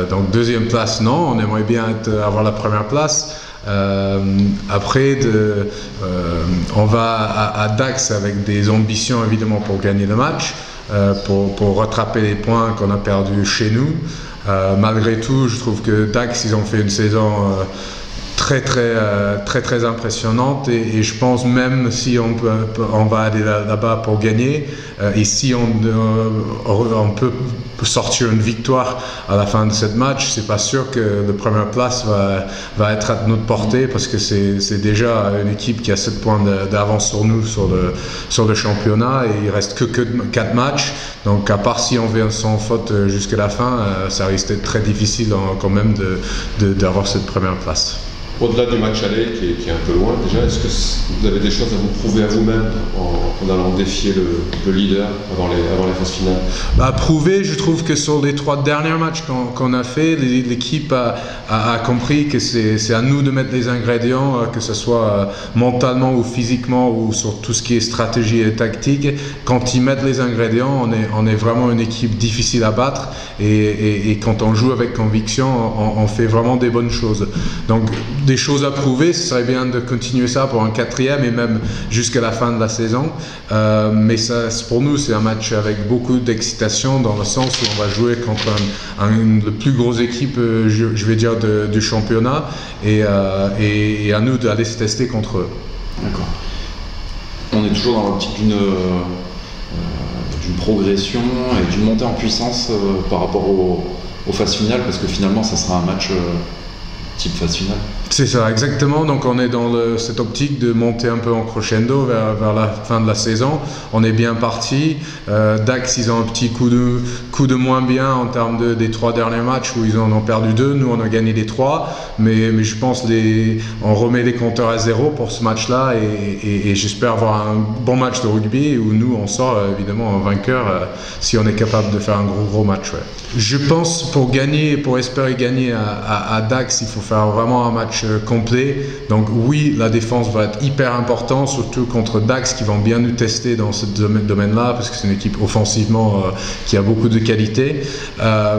Donc deuxième place, non, on aimerait bien avoir la première place. Après, on va à Dax avec des ambitions évidemment pour gagner le match, pour rattraper les points qu'on a perdus chez nous. Malgré tout, je trouve que Dax, ils ont fait une saison très impressionnante et je pense même si on va aller là-bas pour gagner et si on peut sortir une victoire à la fin de ce match, c'est pas sûr que la première place va être à notre portée parce que c'est déjà une équipe qui a 7 points d'avance sur nous sur le championnat et il reste que 4 matchs, donc à part si on vient sans faute jusqu'à la fin, ça risque d'être très difficile quand même d'avoir cette première place. Au-delà du match aller qui est un peu loin déjà, est-ce que vous avez des choses à vous prouver à vous-même en allant défier le leader avant les phases finales? Prouver, je trouve que sur les 3 derniers matchs qu'on a fait, l'équipe a compris que c'est à nous de mettre les ingrédients, que ce soit mentalement ou physiquement ou sur tout ce qui est stratégie et tactique. Quand ils mettent les ingrédients, on est vraiment une équipe difficile à battre et quand on joue avec conviction, on fait vraiment des bonnes choses. Donc, des choses à prouver, ce serait bien de continuer ça pour un 4e et même jusqu'à la fin de la saison. Mais ça, pour nous, c'est un match avec beaucoup d'excitation dans le sens où on va jouer contre la plus grosse équipe, je vais dire, du championnat et à nous d'aller se tester contre eux. D'accord. On est toujours dans l'optique d'une progression et d'une montée en puissance par rapport aux phases finales parce que finalement, ça sera un match type phase finale. C'est ça, exactement. Donc on est dans cette optique de monter un peu en crescendo vers la fin de la saison. On est bien parti. Dax, ils ont un petit coup de moins bien en termes des 3 derniers matchs où ils en ont perdu 2. Nous, on a gagné les 3. Mais je pense on remet les compteurs à 0 pour ce match-là et j'espère avoir un bon match de rugby où nous, on sort évidemment en vainqueur si on est capable de faire un gros match. Ouais. Je pense pour espérer gagner à Dax, il faut faire vraiment un match complet. Donc oui, la défense va être hyper importante, surtout contre Dax qui vont bien nous tester dans ce domaine-là parce que c'est une équipe offensivement qui a beaucoup de qualité.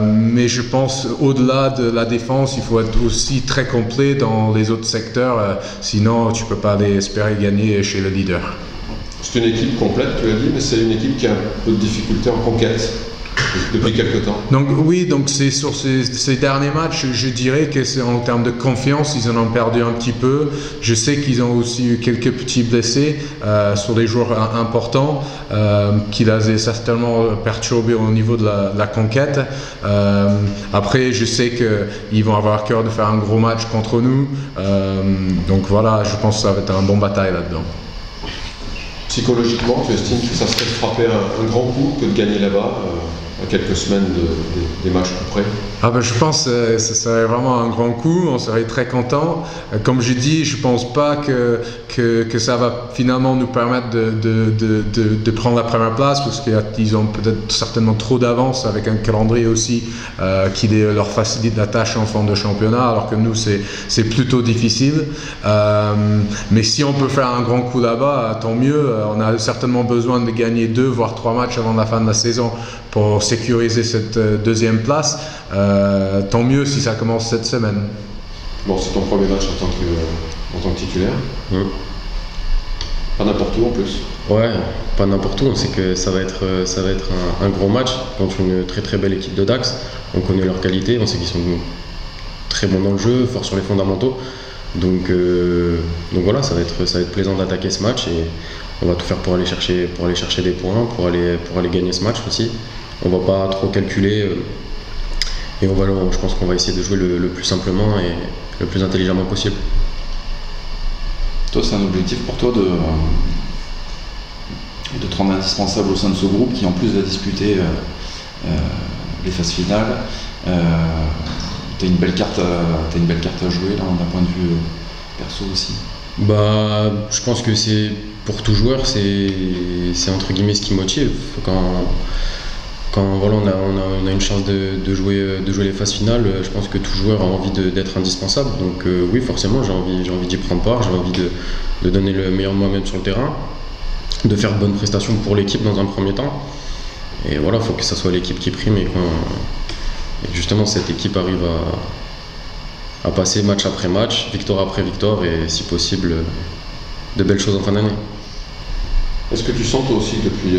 Mais je pense au-delà de la défense, il faut être aussi très complet dans les autres secteurs. Sinon, tu peux pas aller espérer gagner chez le leader. C'est une équipe complète, tu l'as dit, mais c'est une équipe qui a un peu de difficulté en conquête. Depuis quelques temps. Donc oui, donc c'est sur ces derniers matchs, je dirais que c'est en termes de confiance, ils en ont perdu un petit peu. Je sais qu'ils ont aussi eu quelques petits blessés sur des joueurs importants qui les a certainement perturbés au niveau de la conquête. Après, je sais qu'ils vont avoir cœur de faire un gros match contre nous. Donc voilà, je pense que ça va être un bon bataille là-dedans. Psychologiquement, tu estimes que ça serait de frapper un grand coup que de gagner là-bas à quelques semaines des matchs tout près? Je pense que ce serait vraiment un grand coup, on serait très content. Comme je dis, je ne pense pas que ça va finalement nous permettre de prendre la première place parce qu'ils ont peut-être certainement trop d'avance avec un calendrier aussi qui leur facilite la tâche en fin de championnat alors que nous c'est plutôt difficile. Mais si on peut faire un grand coup là-bas, tant mieux. On a certainement besoin de gagner 2 voire 3 matchs avant la fin de la saison pour sécuriser cette deuxième place. Tant mieux si ça commence cette semaine. Bon, c'est ton premier match en tant que titulaire. Pas n'importe où en plus. Ouais, pas n'importe où. On sait que ça va être un gros match contre une très belle équipe de Dax. On connaît leurs qualités, on sait qu'ils sont très bons dans le jeu, forts sur les fondamentaux. Donc voilà, ça va être plaisant d'attaquer ce match et on va tout faire pour aller chercher des points, pour aller gagner ce match aussi. On va pas trop calculer et je pense qu'on va essayer de jouer le plus simplement et le plus intelligemment possible. Toi, c'est un objectif pour toi de te rendre indispensable au sein de ce groupe qui en plus va disputer les phases finales. T'as une belle carte à jouer là, d'un point de vue perso aussi. Je pense que c'est pour tout joueur, c'est entre guillemets ce qui motive. quand voilà, on a une chance de jouer les phases finales, je pense que tout joueur a envie d'être indispensable. Donc oui, forcément, j'ai envie d'y prendre part, j'ai envie de donner le meilleur de moi-même sur le terrain, de faire de bonnes prestations pour l'équipe dans un premier temps. Et voilà, il faut que ça soit l'équipe qui prime et que justement cette équipe arrive à passer match après match, victoire après victoire et si possible de belles choses en fin d'année. Est-ce que tu sens toi aussi depuis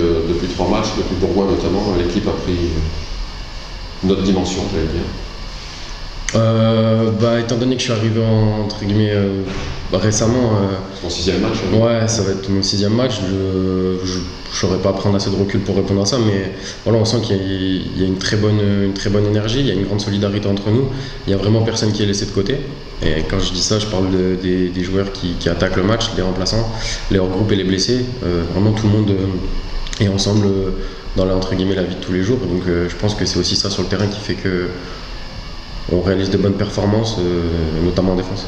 3 matchs, depuis Bourgoin notamment, l'équipe a pris une autre dimension, j'allais dire? Étant donné que je suis arrivé entre guillemets récemment. C'est ton 6e match? Ouais, ça va être mon 6e match. Je ne saurais pas prendre assez de recul pour répondre à ça, mais voilà, on sent qu'il y a une très bonne énergie, il y a une grande solidarité entre nous. Il n'y a vraiment personne qui est laissé de côté. Et quand je dis ça, je parle des joueurs qui attaquent le match, les remplaçants, les hors-groupes et les blessés. Vraiment tout le monde est ensemble dans entre guillemets la vie de tous les jours. Donc je pense que c'est aussi ça sur le terrain qui fait que on réalise de bonnes performances, notamment en défense.